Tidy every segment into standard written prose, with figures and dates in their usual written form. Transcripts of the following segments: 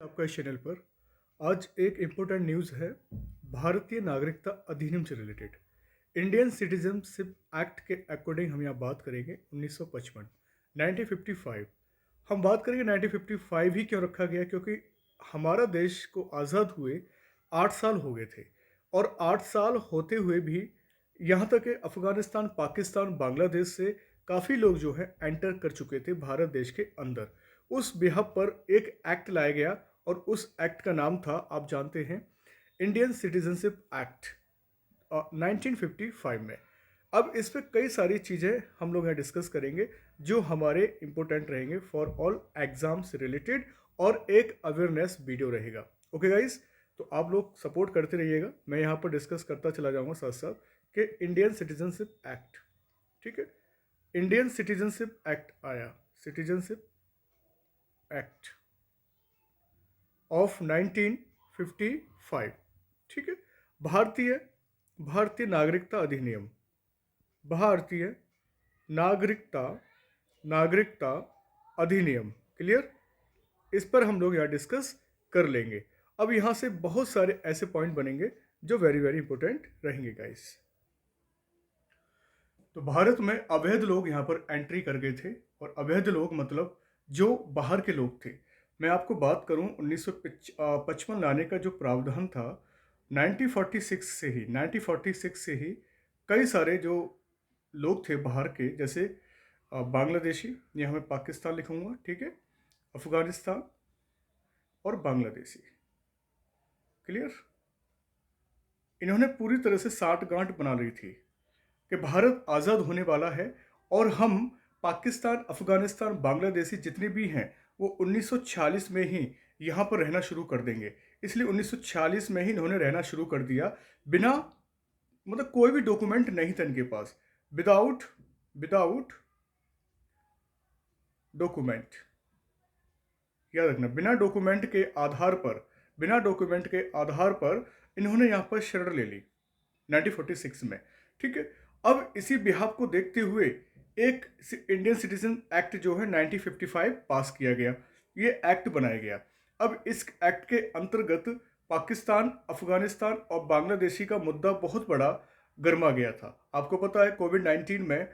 आपका इस चैनल पर आज एक इम्पोर्टेंट न्यूज़ है। भारतीय नागरिकता अधिनियम से रिलेटेड इंडियन सिटीजनशिप एक्ट के अकॉर्डिंग हम यहाँ बात करेंगे 1955 1955। हम बात करेंगे 1955 ही क्यों रखा गया, क्योंकि हमारा देश को आज़ाद हुए 8 साल हो गए थे और 8 साल होते हुए भी यहाँ तक कि अफ़गानिस्तान, पाकिस्तान, बांग्लादेश से काफ़ी लोग जो है एंटर कर चुके थे भारत देश के अंदर। उस बिहाफ पर एक एक्ट लाया गया और उस एक्ट का नाम था, आप जानते हैं, इंडियन सिटीजनशिप एक्ट 1955 में। अब इस पे कई सारी चीज़ें हम लोग यहाँ डिस्कस करेंगे जो हमारे इम्पोर्टेंट रहेंगे फॉर ऑल एग्जाम से रिलेटेड, और एक अवेयरनेस वीडियो रहेगा। ओके गाइस, तो आप लोग सपोर्ट करते रहिएगा। मैं यहाँ पर डिस्कस करता चला जाऊँगा साथ साथ कि इंडियन सिटीजनशिप एक्ट, ठीक है। इंडियन सिटीजनशिप एक्ट आया, सिटीजनशिप एक्ट ऑफ 1955, ठीक है। भारतीय भारतीय नागरिकता अधिनियम, भारतीय नागरिकता नागरिकता अधिनियम, क्लियर। इस पर हम लोग यहाँ डिस्कस कर लेंगे। अब यहाँ से बहुत सारे ऐसे पॉइंट बनेंगे जो वेरी वेरी इंपॉर्टेंट रहेंगे गाइस। तो भारत में अवैध लोग यहाँ पर एंट्री कर गए थे, और अवैध लोग मतलब जो बाहर के लोग थे। मैं आपको बात करूं 1955 लाने का जो प्रावधान था, 1946 से ही कई सारे जो लोग थे बाहर के, जैसे बांग्लादेशी, यहाँ मैं पाकिस्तान लिखूंगा, ठीक है, अफगानिस्तान और बांग्लादेशी, क्लियर। इन्होंने पूरी तरह से साठ गांठ बना ली थी कि भारत आज़ाद होने वाला है और हम पाकिस्तान, अफगानिस्तान, बांग्लादेशी जितने भी हैं वो 1946 में ही यहाँ पर रहना शुरू कर देंगे। इसलिए 1946 में ही इन्होंने रहना शुरू कर दिया, बिना मतलब कोई भी डॉक्यूमेंट नहीं था इनके पास, विदाउट विदाउट डॉक्यूमेंट। याद रखना, बिना डॉक्यूमेंट के आधार पर इन्होंने यहाँ पर शरण ले ली 1946 में, ठीक है। अब इसी बिहाफ को देखते हुए एक इंडियन सिटीजन एक्ट जो है 1955 पास किया गया, ये एक्ट बनाया गया। अब इस एक्ट के अंतर्गत पाकिस्तान, अफगानिस्तान और बांग्लादेशी का मुद्दा बहुत बड़ा गर्मा गया था। आपको पता है कोविड-19 में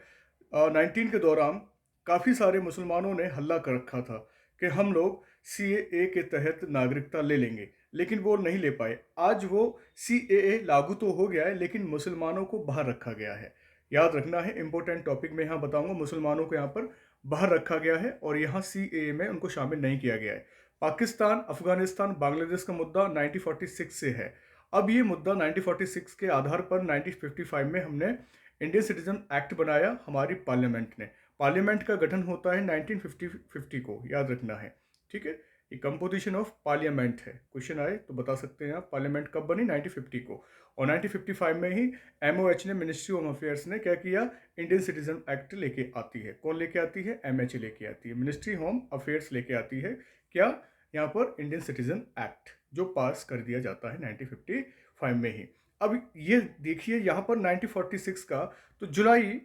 19 के दौरान काफ़ी सारे मुसलमानों ने हल्ला कर रखा था कि हम लोग CAA के तहत नागरिकता ले लेंगे, लेकिन वो नहीं ले पाए। आज वो CAA लागू तो हो गया है, लेकिन मुसलमानों को बाहर रखा गया है। याद रखना है, इंपॉर्टेंट टॉपिक में यहाँ बताऊंगा, मुसलमानों को यहाँ पर बाहर रखा गया है और यहाँ CAA में उनको शामिल नहीं किया गया है। पाकिस्तान, अफगानिस्तान, बांग्लादेश का मुद्दा 1946 से है। अब ये मुद्दा 1946 के आधार पर 1955 में हमने इंडियन सिटीजन एक्ट बनाया, हमारी पार्लियामेंट ने। पार्लियामेंट का गठन होता है 1950 को, याद रखना है, ठीक है। ये कंपोजिशन ऑफ पार्लियामेंट है, क्वेश्चन आए तो बता सकते हैं आप। पार्लियामेंट कब बनी? 1950 को। और 1955 में ही MOH ने, मिनिस्ट्री होम अफेयर्स ने क्या किया? इंडियन सिटीजन एक्ट लेके आती है। कौन लेके आती है? MH लेके आती है, मिनिस्ट्री होम अफेयर्स लेके आती है। क्या? यहाँ पर इंडियन सिटीजन एक्ट जो पास कर दिया जाता है 1955 में ही। अब ये देखिए यहाँ पर 1946 का, तो जुलाई,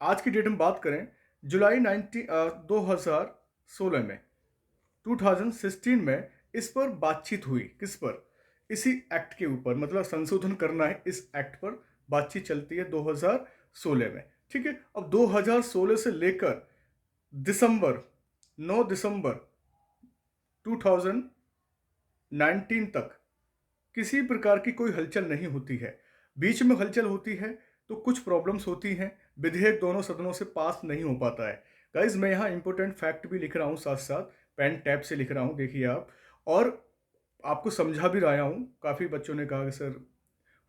आज की डेट में बात करें, जुलाई 2016 में, 2016 में इस पर बातचीत हुई। किस पर? इसी एक्ट के ऊपर, मतलब संशोधन करना है इस एक्ट पर, बातचीत चलती है 2016 में, ठीक है। अब 2016 से लेकर दिसंबर 9 दिसंबर 2019 तक किसी प्रकार की कोई हलचल नहीं होती है। बीच में हलचल होती है तो कुछ प्रॉब्लम्स होती हैं, विधेयक दोनों सदनों से पास नहीं हो पाता है। गाइज, मैं यहाँ इंपॉर्टेंट फैक्ट भी लिख रहा हूँ, साथ साथ पेन टैब से लिख रहा हूँ, देखिए आप, और आपको समझा भी रहा हूँ। काफ़ी बच्चों ने कहा कि सर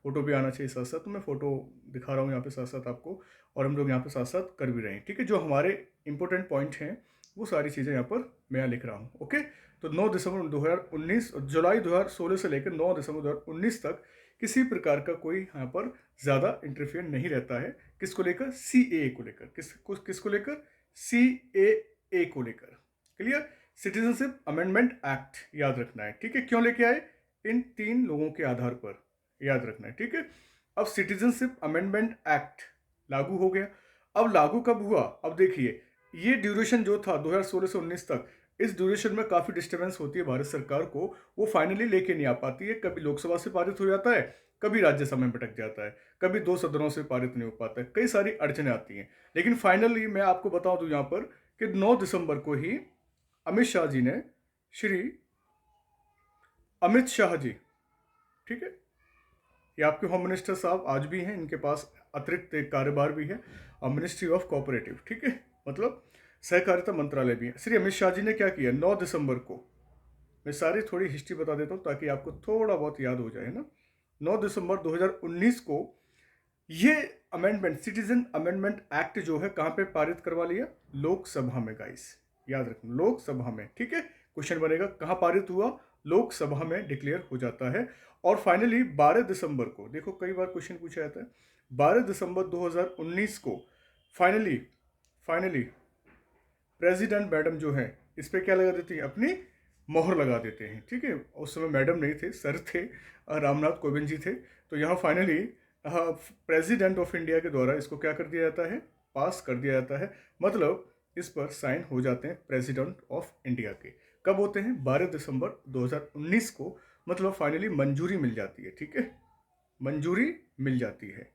फोटो भी आना चाहिए साथ साथ, तो मैं फोटो दिखा रहा हूँ यहाँ पे साथ साथ आपको, और हम लोग यहाँ पे साथ साथ कर भी रहे हैं, ठीक है। जो हमारे इंपॉर्टेंट पॉइंट हैं वो सारी चीज़ें यहाँ पर मैं यहाँ लिख रहा हूँ, ओके। तो 9 दिसंबर 2019, जुलाई 2016 से लेकर 9 दिसंबर 2019 तक किसी प्रकार का कोई यहाँ पर ज़्यादा इंटरफेयर नहीं रहता है। किसको लेकर? CAA को लेकर। किसको लेकर? CAA को लेकर, क्लियर। सिटीजनशिप अमेंडमेंट एक्ट याद रखना है, ठीक है। क्यों लेके आए? इन 3 लोगों के आधार पर, याद रखना है, ठीक है। अब सिटीजनशिप अमेंडमेंट एक्ट लागू हो गया। अब लागू कब हुआ? अब देखिए, ये ड्यूरेशन जो था 2016 से 19 तक, इस ड्यूरेशन में काफ़ी डिस्टर्बेंस होती है भारत सरकार को, वो फाइनली लेके नहीं आ पाती है। कभी लोकसभा से पारित हो जाता है, कभी राज्यसभा में भटक जाता है, कभी 2 सदनों से पारित नहीं हो पाता है, कई सारी अड़चनें आती हैं। लेकिन फाइनली मैं आपको बता दूं यहाँ पर कि 9 दिसंबर को ही अमित शाह जी ने, श्री अमित शाह जी, ठीक है, ये आपके होम मिनिस्टर साहब आज भी हैं, इनके पास अतिरिक्त एक कार्यभार भी है और मिनिस्ट्री ऑफ कोऑपरेटिव, ठीक है, मतलब सहकारिता मंत्रालय भी है। श्री अमित शाह जी ने क्या किया 9 दिसंबर को, मैं सारी थोड़ी हिस्ट्री बता देता हूँ ताकि आपको थोड़ा बहुत याद हो जाए ना। 9 दिसंबर 2019 को ये अमेंडमेंट, सिटीजन अमेंडमेंट एक्ट जो है कहाँ पे पारित करवा लिया, लोकसभा में गाइस, याद रखना लोकसभा में, ठीक है। क्वेश्चन बनेगा कहाँ पारित हुआ, लोकसभा में डिक्लेयर हो जाता है। और फाइनली 12 दिसंबर को, देखो कई बार क्वेश्चन पूछा जाता है, 12 दिसंबर 2019 को फाइनली फाइनली प्रेसिडेंट मैडम जो है इस पर क्या लगा देती हैं, अपनी मोहर लगा देते हैं, ठीक है। उस समय मैडम नहीं थे, सर थे, रामनाथ कोविंद जी थे। तो यहाँ फाइनली प्रेसिडेंट ऑफ इंडिया के द्वारा इसको क्या कर दिया जाता है, पास कर दिया जाता है। मतलब इस पर साइन हो जाते हैं प्रेसिडेंट ऑफ इंडिया के। कब होते हैं, 12 दिसंबर 2019 को। मतलब फाइनली मंजूरी मिल जाती है, ठीक है, मंजूरी मिल जाती है,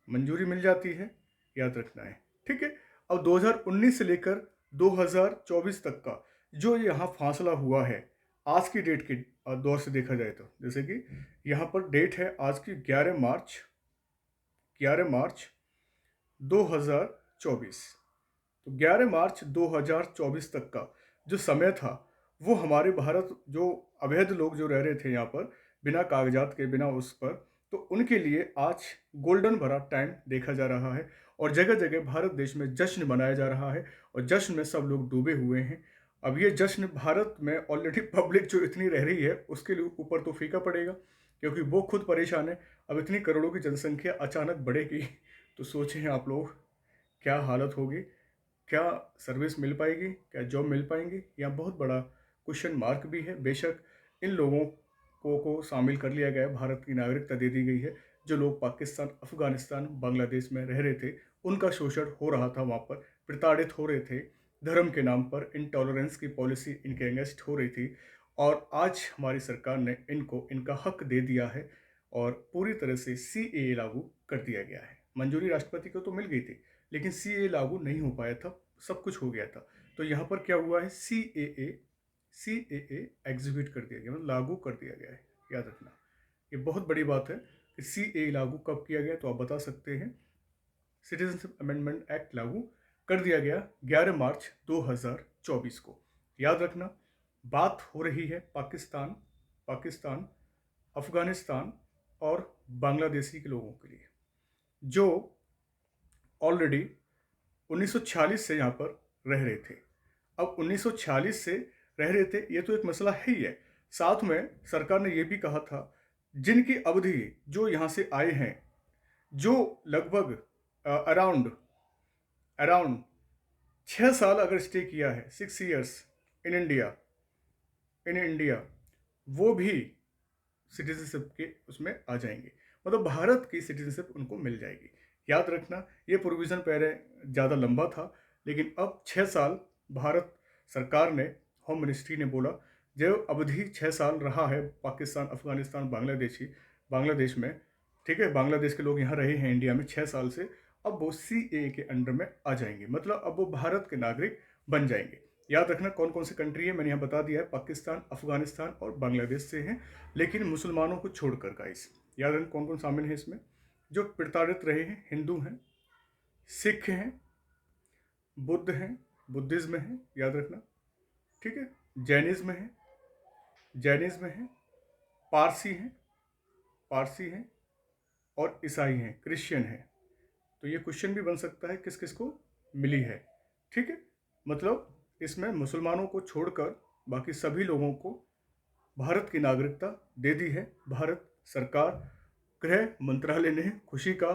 मंजूरी मिल जाती है, याद रखना है, ठीक है। अब 2019 से लेकर 2024 तक का जो यहाँ फासला हुआ है, आज की डेट के दौर से देखा जाए तो, जैसे कि यहाँ पर डेट है आज की 11 मार्च 2024। तो 11 मार्च 2024 तक का जो समय था, वो हमारे भारत जो अवैध लोग जो रह रहे थे यहाँ पर बिना कागजात के, बिना उस पर, तो उनके लिए आज गोल्डन भरा टाइम देखा जा रहा है। और जगह जगह भारत देश में जश्न मनाया जा रहा है और जश्न में सब लोग डूबे हुए हैं। अब ये जश्न भारत में ऑलरेडी पब्लिक जो इतनी रह रही है उसके लिए ऊपर तो फीका पड़ेगा, क्योंकि वो खुद परेशान है। अब इतनी करोड़ों की जनसंख्या अचानक बढ़ेगी तो सोचें आप लोग क्या हालत होगी, क्या सर्विस मिल पाएगी, क्या जॉब मिल पाएंगी, यह बहुत बड़ा क्वेश्चन मार्क भी है। बेशक इन लोगों को शामिल कर लिया गया है, भारत की नागरिकता दे दी गई है। जो लोग पाकिस्तान, अफगानिस्तान, बांग्लादेश में रह रहे थे, उनका शोषण हो रहा था, वहाँ पर प्रताड़ित हो रहे थे, धर्म के नाम पर इंटॉलरेंस की पॉलिसी इनके अगेंस्ट हो रही थी। और आज हमारी सरकार ने इनको इनका हक दे दिया है और पूरी तरह से CAA लागू कर दिया गया है। मंजूरी राष्ट्रपति को तो मिल गई थी, लेकिन CAA लागू नहीं हो पाया था, सब कुछ हो गया था। तो यहाँ पर क्या हुआ है, CAA एग्जीक्यूट कर दिया गया, मतलब लागू कर दिया गया है, याद रखना। ये बहुत बड़ी बात है कि CAA लागू कब किया गया, तो आप बता सकते हैं। सिटीजनशिप अमेंडमेंट एक्ट लागू कर दिया गया 11 मार्च 2024 को, याद रखना। बात हो रही है पाकिस्तान, अफगानिस्तान और बांग्लादेशी के लोगों के लिए, जो ऑलरेडी 1946 से यहाँ पर रह रहे थे। अब 1946 से रह रहे थे, ये तो एक मसला है ही है। साथ में सरकार ने ये भी कहा था, जिनकी अवधि जो यहाँ से आए हैं, जो लगभग अराउंड अराउंड 6 साल अगर स्टे किया है, 6 ईयर्स इन इंडिया, वो भी सिटीजनशिप के उसमें आ जाएंगे, मतलब भारत की सिटीजनशिप उनको मिल जाएगी। याद रखना, ये प्रोविज़न पहले ज़्यादा लंबा था, लेकिन अब 6 साल भारत सरकार ने, होम मिनिस्ट्री ने बोला, जो अवधि 6 साल रहा है पाकिस्तान, अफगानिस्तान, बांग्लादेश में, ठीक है, बांग्लादेश के लोग यहाँ रहे हैं इंडिया में 6 साल से, अब वो CAA के अंडर में आ जाएंगे, मतलब अब वो भारत के नागरिक बन जाएंगे। याद रखना कौन कौन सी कंट्री है, मैंने यहाँ बता दिया है, पाकिस्तान, अफगानिस्तान और बांग्लादेश से हैं, लेकिन मुसलमानों को छोड़कर गाइस, याद रखना कौन कौन शामिल है इसमें, जो प्रताड़ित रहे हैं, हिंदू हैं, सिख हैं, बुद्ध हैं, बुद्धिज्म है, याद रखना, ठीक है, जैनिज्म है, पारसी हैं और ईसाई हैं, क्रिश्चियन हैं। तो ये क्वेश्चन भी बन सकता है किस किस को मिली है, ठीक है। मतलब इसमें मुसलमानों को छोड़कर बाकी सभी लोगों को भारत की नागरिकता दे दी है भारत सरकार। गृह मंत्रालय ने, खुशी का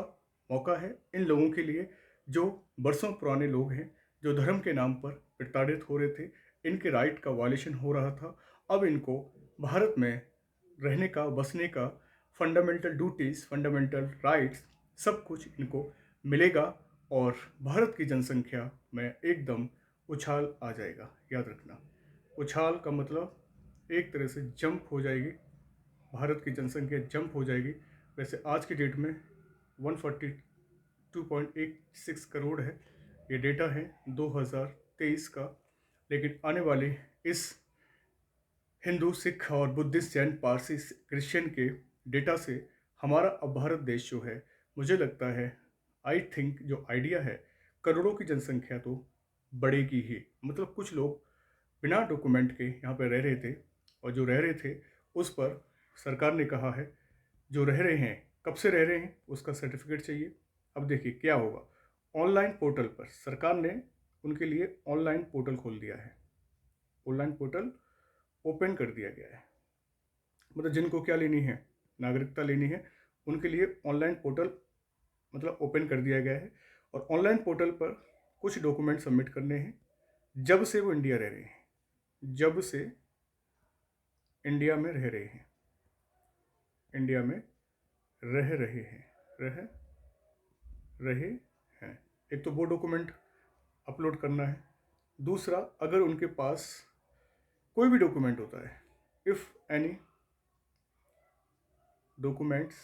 मौका है इन लोगों के लिए जो बरसों पुराने लोग हैं, जो धर्म के नाम पर प्रताड़ित हो रहे थे, इनके राइट का वायलेशन हो रहा था। अब इनको भारत में रहने का, बसने का, फंडामेंटल ड्यूटीज़, फंडामेंटल राइट्स, सब कुछ इनको मिलेगा और भारत की जनसंख्या में एकदम उछाल आ जाएगा, याद रखना। उछाल का मतलब एक तरह से जंप हो जाएगी, भारत की जनसंख्या जंप हो जाएगी। वैसे आज की डेट में 142.86 करोड़ है, ये डेटा है 2023 का। लेकिन आने वाले इस हिंदू, सिख और बुद्धिस्ट, जैन, पारसी, क्रिश्चियन के डेटा से हमारा अब भारत देश जो है, मुझे लगता है, आई थिंक, जो आइडिया है, करोड़ों की जनसंख्या तो बढ़ेगी ही। मतलब कुछ लोग बिना डॉक्यूमेंट के यहाँ पर रह रहे थे, और जो रह रहे थे उस पर सरकार ने कहा है जो रह रहे हैं, कब से रह रहे हैं उसका सर्टिफिकेट चाहिए। अब देखिए क्या होगा, ऑनलाइन पोर्टल पर सरकार ने उनके लिए ऑनलाइन पोर्टल खोल दिया है, ऑनलाइन पोर्टल ओपन कर दिया गया है। मतलब जिनको क्या लेनी है, नागरिकता लेनी है, उनके लिए ऑनलाइन पोर्टल मतलब ओपन कर दिया गया है। और ऑनलाइन पोर्टल पर कुछ डॉक्यूमेंट सबमिट करने हैं, जब से वो इंडिया रह रहे हैं, जब से इंडिया में रह रहे हैं, इंडिया में रह रहे हैं, रह रहे हैं। एक तो वो डॉक्यूमेंट अपलोड करना है। दूसरा, अगर उनके पास कोई भी डॉक्यूमेंट होता है, इफ़ एनी डॉक्यूमेंट्स,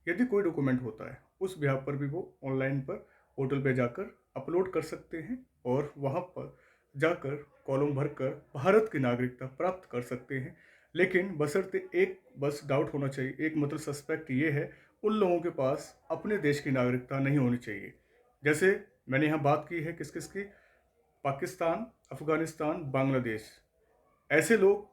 यदि कोई डॉक्यूमेंट होता है, उस बिहाफ पर भी वो ऑनलाइन पर पोर्टल पे जाकर अपलोड कर सकते हैं, और वहाँ पर जाकर कॉलम भरकर भारत की नागरिकता प्राप्त कर सकते हैं। लेकिन बशर्ते एक बस डाउट होना चाहिए, एक मतलब सस्पेक्ट ये है, उन लोगों के पास अपने देश की नागरिकता नहीं होनी चाहिए। जैसे मैंने यहाँ बात की है किस किस की, पाकिस्तान, अफगानिस्तान, बांग्लादेश, ऐसे लोग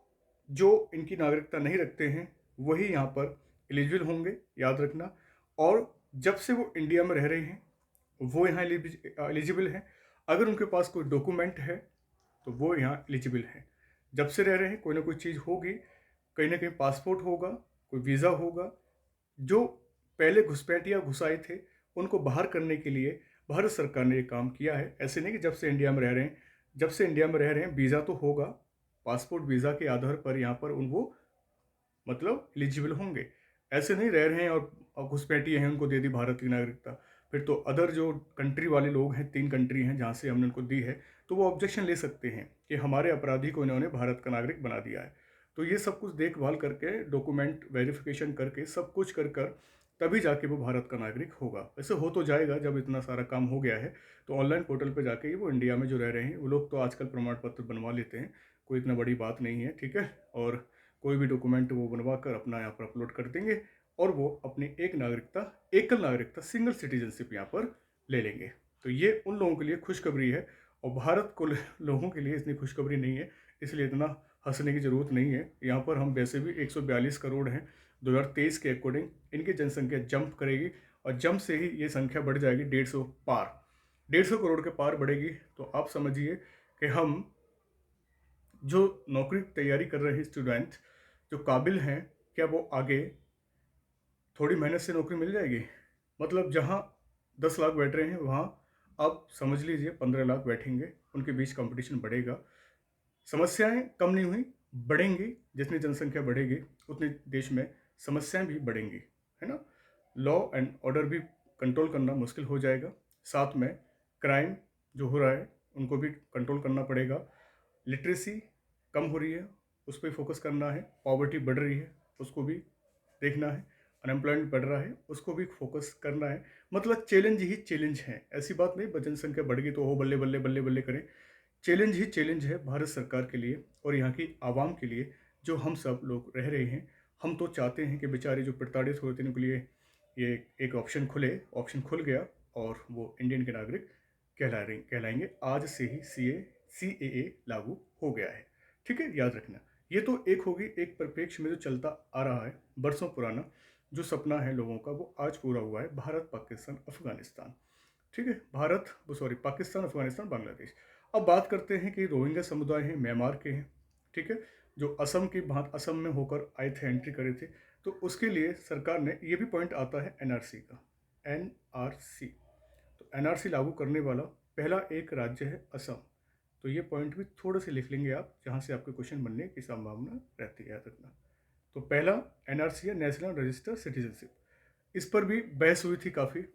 जो इनकी नागरिकता नहीं रखते हैं वही यहाँ पर एलिजिबल होंगे, याद रखना। और जब से वो इंडिया में रह रहे हैं वो यहाँ एलिजिबल हैं। अगर उनके पास कोई डॉक्यूमेंट है तो वो यहाँ एलिजिबल हैं। जब से रह रहे हैं कोई ना कोई चीज़ होगी, कहीं ना कहीं पासपोर्ट होगा, कोई वीज़ा होगा। जो पहले घुसपैठिया घुसाए थे उनको बाहर करने के लिए भारत सरकार ने ये काम किया है। ऐसे नहीं कि जब से इंडिया में रह रहे हैं, जब से इंडिया में रह रहे हैं वीज़ा तो होगा, पासपोर्ट वीज़ा के आधार पर यहाँ पर उनको मतलब एलिजिबल होंगे। ऐसे नहीं रह रहे हैं और घुसपैठिए हैं उनको दे दी भारत की नागरिकता। फिर तो अदर जो कंट्री वाले लोग हैं, 3 कंट्री हैं जहाँ से हमने उनको दी है, तो वो ऑब्जेक्शन ले सकते हैं कि हमारे अपराधी को इन्होंने भारत का नागरिक बना दिया है। तो ये सब कुछ देखभाल करके, डॉक्यूमेंट वेरिफिकेशन करके, सब कुछ कर कर तभी जाके वो भारत का नागरिक होगा। वैसे हो तो जाएगा जब इतना सारा काम हो गया है। तो ऑनलाइन पोर्टल पे जाके ही वो इंडिया में जो रह रहे हैं वो लोग तो आजकल प्रमाण पत्र बनवा लेते हैं, कोई इतना बड़ी बात नहीं है, ठीक है। और कोई भी डॉक्यूमेंट वो बनवा कर अपना यहाँ पर अपलोड कर देंगे, और वो अपनी एक नागरिकता, एकल नागरिकता, सिंगल सिटीजनशिप यहाँ पर ले लेंगे। तो ये उन लोगों के लिए खुशखबरी है, और भारत को लोगों के लिए इतनी खुशखबरी नहीं है, इसलिए इतना हंसने की ज़रूरत नहीं है। यहाँ पर हम वैसे भी 142 करोड़ हैं 2023 के अकॉर्डिंग, इनकी जनसंख्या जंप करेगी, और जंप से ही ये संख्या बढ़ जाएगी 150 पार, 150 करोड़ के पार बढ़ेगी। तो आप समझिए कि हम जो नौकरी की तैयारी कर रहे हैं स्टूडेंट, जो काबिल हैं, क्या वो आगे थोड़ी मेहनत से नौकरी मिल जाएगी? मतलब जहाँ 10 लाख बैठ रहे हैं वहाँ अब समझ लीजिए 15 लाख बैठेंगे, उनके बीच कंपटीशन बढ़ेगा। समस्याएं कम नहीं हुई, बढ़ेंगी। जितनी जनसंख्या बढ़ेगी उतनी देश में समस्याएं भी बढ़ेंगी, है ना। लॉ एंड ऑर्डर भी कंट्रोल करना मुश्किल हो जाएगा। साथ में क्राइम जो हो रहा है उनको भी कंट्रोल करना पड़ेगा। लिटरेसी कम हो रही है, उस पर फोकस करना है। पॉवर्टी बढ़ रही है, उसको भी देखना है। अनएम्प्लॉयमेंट बढ़ रहा है, उसको भी फोकस करना है। मतलब चैलेंज ही चैलेंज है, ऐसी बात नहीं जनसंख्या बढ़ गई तो हो बल्ले बल्ले बल्ले बल्ले करें। चैलेंज ही चैलेंज है भारत सरकार के लिए और यहाँ की आवाम के लिए, जो हम सब लोग रह रहे हैं। हम तो चाहते हैं कि बेचारे जो प्रताड़ित होते हैं उनके लिए ये एक ऑप्शन खुले, ऑप्शन खुल गया और वो इंडियन के नागरिक कहलाएंगे। आज से ही CAA लागू हो गया है, ठीक है, याद रखना। ये तो एक होगी, एक परिप्रेक्ष्य में जो चलता आ रहा है बरसों पुराना, जो सपना है लोगों का वो आज पूरा हुआ है। भारत, पाकिस्तान, अफगानिस्तान, ठीक है, पाकिस्तान, अफगानिस्तान, बांग्लादेश। अब बात करते हैं कि रोहिंग्या समुदाय हैं, म्यांमार के हैं, ठीक है, जो असम में होकर आए थे, एंट्री करे थे। तो उसके लिए सरकार ने, ये भी पॉइंट आता है NRC का, NRC, तो NRC लागू करने वाला पहला एक राज्य है असम। तो ये पॉइंट भी थोड़े से लिख लेंगे आप, जहाँ से आपके क्वेश्चन बनने की संभावना रहती है, याद रखना। तो पहला NRC है, नेशनल रजिस्टर सिटीजनशिप। इस पर भी बहस हुई थी काफ़ी,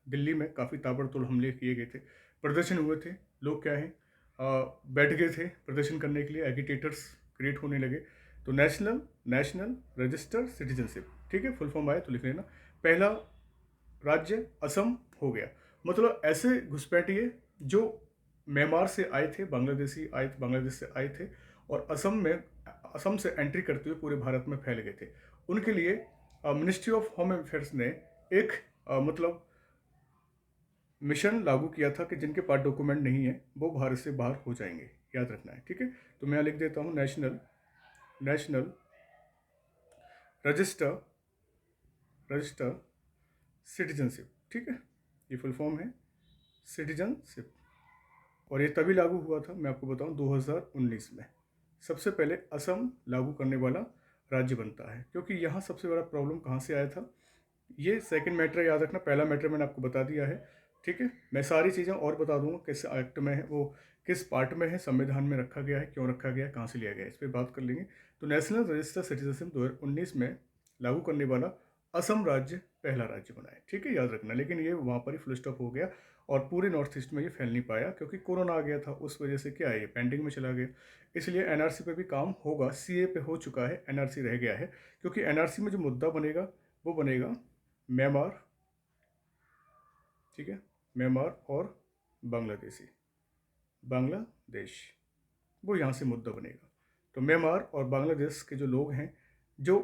दिल्ली में काफ़ी ताबड़तोड़ हमले किए गए थे, प्रदर्शन हुए थे। लोग क्या हैं, बैठ गए थे प्रदर्शन करने के लिए, एगिटेटर्स क्रिएट होने लगे। तो नेशनल नेशनल रजिस्टर सिटीजनशिप, ठीक है, फुल फॉर्म आया तो लिख लेना। पहला राज्य असम हो गया। मतलब ऐसे घुसपैठिए जो म्यांमार से आए थे, बांग्लादेश से आए थे और असम से एंट्री करते हुए पूरे भारत में फैल गए थे, उनके लिए मिनिस्ट्री ऑफ होम अफेयर्स ने एक मतलब मिशन लागू किया था कि जिनके पास डॉक्यूमेंट नहीं है वो भारत से बाहर हो जाएंगे, याद रखना है, ठीक है। तो मैं लिख देता हूँ national national register register citizenship, ठीक है, ये फुल फॉर्म है सिटीजनशिप। और ये तभी लागू हुआ था, मैं आपको बताऊं, 2019 में सबसे पहले असम लागू करने वाला राज्य बनता है। क्योंकि यहाँ सबसे बड़ा प्रॉब्लम कहाँ से आया था, ये सेकंड मैटर याद रखना, पहला मैटर मैंने आपको बता दिया है, ठीक है। मैं सारी चीज़ें और बता दूंगा किस एक्ट में है, वो किस पार्ट में है, संविधान में रखा गया है, क्यों रखा गया है, कहाँ से लिया गया है, इस पर बात कर लेंगे। तो नेशनल रजिस्टर सिटीजनशिप 2019 में लागू करने वाला असम राज्य पहला राज्य बना है, ठीक है, याद रखना। लेकिन ये वहाँ पर ही फुल स्टॉप हो गया और पूरे नॉर्थ ईस्ट में ये फैल नहीं पाया क्योंकि कोरोना आ गया था, उस वजह से क्या है, ये पेंडिंग में चला गया। इसलिए एनआरसी पे भी काम होगा, सीए पे हो चुका है, एनआरसी रह गया है। क्योंकि एनआरसी में जो मुद्दा बनेगा वो बनेगा म्यांमार, ठीक है, म्यांमार और बांग्लादेश, वो यहाँ से मुद्दा बनेगा। तो म्यांमार और बांग्लादेश के जो लोग हैं जो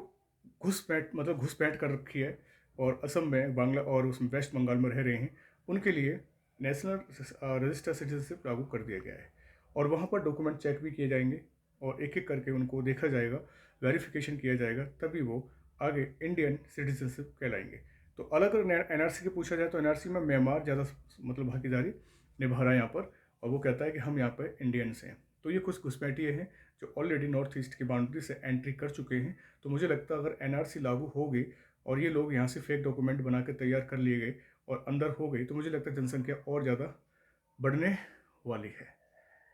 घुसपैठ कर रखी है और असम में बांग्ला और उसमें वेस्ट बंगाल में रह रहे हैं, उनके लिए नेशनल रजिस्टर सिटीजनशिप लागू कर दिया गया है। और वहाँ पर डॉक्यूमेंट चेक भी किए जाएंगे और एक एक करके उनको देखा जाएगा, वेरिफिकेशन किया जाएगा, तभी वो आगे इंडियन सिटीजनशिप कहलाएंगे। तो अलग अलग एनआरसी के पूछा जाए तो एनआरसी में म्यांमार ज़्यादा मतलब भागीदारी निभा रहा है यहाँ पर, और वो कहता है कि हम यहाँ पर इंडियंस हैं। तो ये कुछ घुसपैठिए हैं जो ऑलरेडी नॉर्थ ईस्ट की बाउंड्री से एंट्री कर चुके हैं। तो मुझे लगता है अगर एनआरसी लागू हो गई और ये लोग यहाँ से फेक डॉक्यूमेंट बना के तैयार कर लिए गए और अंदर हो गई, तो मुझे लगता है जनसंख्या और ज़्यादा बढ़ने वाली है।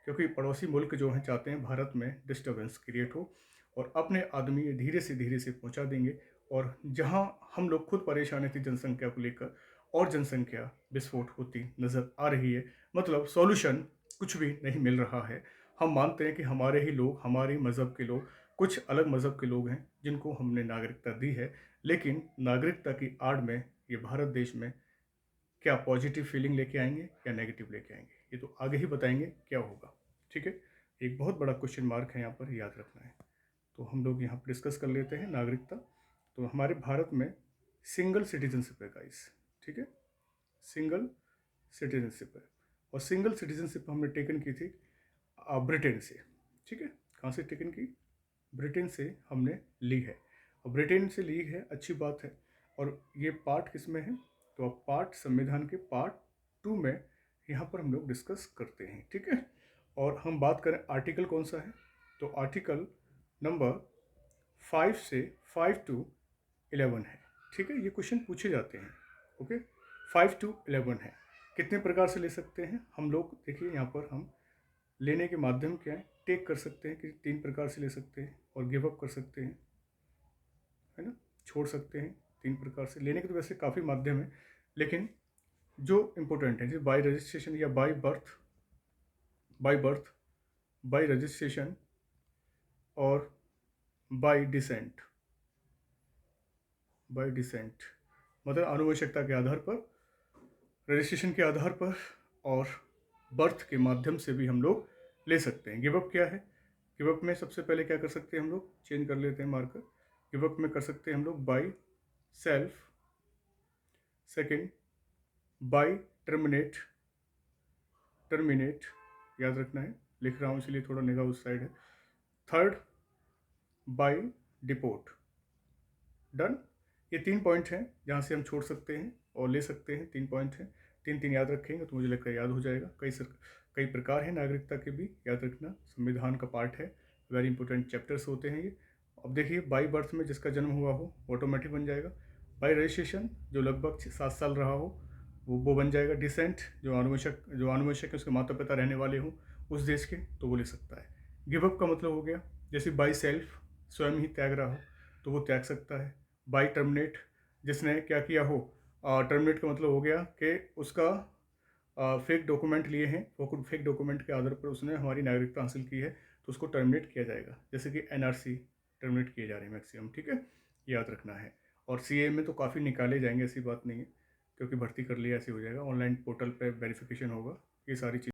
क्योंकि पड़ोसी मुल्क जो हैं चाहते हैं भारत में डिस्टर्बेंस क्रिएट हो और अपने आदमी ये धीरे से पहुंचा देंगे। और जहां हम लोग खुद परेशान थी जनसंख्या को लेकर, और जनसंख्या विस्फोट होती नज़र आ रही है। मतलब सॉल्यूशन कुछ भी नहीं मिल रहा है। हम मानते हैं कि हमारे ही लोग, हमारे मज़हब के लोग, कुछ अलग मज़हब के लोग हैं जिनको हमने नागरिकता दी है, लेकिन नागरिकता की आड़ में ये भारत देश में क्या पॉजिटिव फीलिंग लेके आएंगे या नेगेटिव लेके आएंगे, ये तो आगे ही बताएंगे क्या होगा, ठीक है। एक बहुत बड़ा क्वेश्चन मार्क है यहाँ पर, याद रखना है। तो हम लोग यहाँ पर डिस्कस कर लेते हैं नागरिकता। तो हमारे भारत में सिंगल सिटीजनशिप है गाइस, ठीक है, सिंगल सिटीजनशिप है। और सिंगल सिटीजनशिप हमने टेकन की थी ब्रिटेन से, ठीक है। कहाँ से टेकन की, ब्रिटेन से हमने ली है। और ब्रिटेन से ली है, अच्छी बात है। और ये पार्ट किस में है, तो अब पार्ट संविधान के पार्ट 2 में यहाँ पर हम लोग डिस्कस करते हैं, ठीक है। और हम बात करें आर्टिकल कौन सा है, तो आर्टिकल नंबर 5 से 5 to 11 है, ठीक है। ये क्वेश्चन पूछे जाते हैं, ओके। 5 to 11 है। कितने प्रकार से ले सकते हैं हम लोग, देखिए यहाँ पर हम लेने के माध्यम क्या है, टेक कर सकते हैं कि 3 प्रकार से ले सकते हैं और गिव अप कर सकते हैं, है ना, छोड़ सकते हैं। 3 प्रकार से लेने के तो वैसे काफ़ी माध्यम है, लेकिन जो इम्पोर्टेंट है जैसे बाय रजिस्ट्रेशन या बाय बर्थ, बाय रजिस्ट्रेशन और बाय डिसेंट मतलब आनुवंशिकता के आधार पर, रजिस्ट्रेशन के आधार पर और बर्थ के माध्यम से भी हम लोग ले सकते हैं। गिव अप क्या है, गिव अप में सबसे पहले क्या कर सकते हैं हम लोग, चेंज कर लेते हैं मार्कर। गिव अप में कर सकते हैं हम लोग by self, second by terminate, याद रखना है, लिख रहा हूँ इसलिए थोड़ा निगाह उस साइड है। Third by deport, done. ये 3 पॉइंट हैं जहाँ से हम छोड़ सकते हैं और ले सकते हैं, 3 पॉइंट हैं। 3 याद रखेंगे तो मुझे लगता है याद हो जाएगा। कई प्रकार हैं नागरिकता के भी, याद रखना, संविधान का पार्ट है, वेरी इंपॉर्टेंट चैप्टर्स होते हैं ये। अब देखिए बाई बर्थ में जिसका जन्म हुआ हो ऑटोमेटिक बन जाएगा। बाई रजिस्ट्रेशन जो लगभग 7 साल रहा हो वो बन जाएगा। डिसेंट जो आनुवंशिक है, उसके माता पिता रहने वाले हों उस देश के, तो वो ले सकता है। गिव अप का मतलब हो गया जैसे बाई सेल्फ, स्वयं ही त्याग रहा हो तो वो त्याग सकता है। बाई टर्मिनेट, जिसने क्या किया हो, टर्मिनेट का मतलब हो गया कि उसका फेक डॉक्यूमेंट लिए हैं, वो फेक डॉक्यूमेंट के आधार पर उसने हमारी नागरिकता हासिल की है, तो उसको टर्मिनेट किया जाएगा। जैसे कि एनआरसी टर्मिनेट किए जा रहे हैं मैक्सिमम, ठीक है, याद रखना है। और सीए में तो काफ़ी निकाले जाएंगे, ऐसी बात नहीं है, क्योंकि भर्ती कर लिया ऐसे हो जाएगा, ऑनलाइन पोर्टल पे वेरिफिकेशन होगा, ये सारी चीज़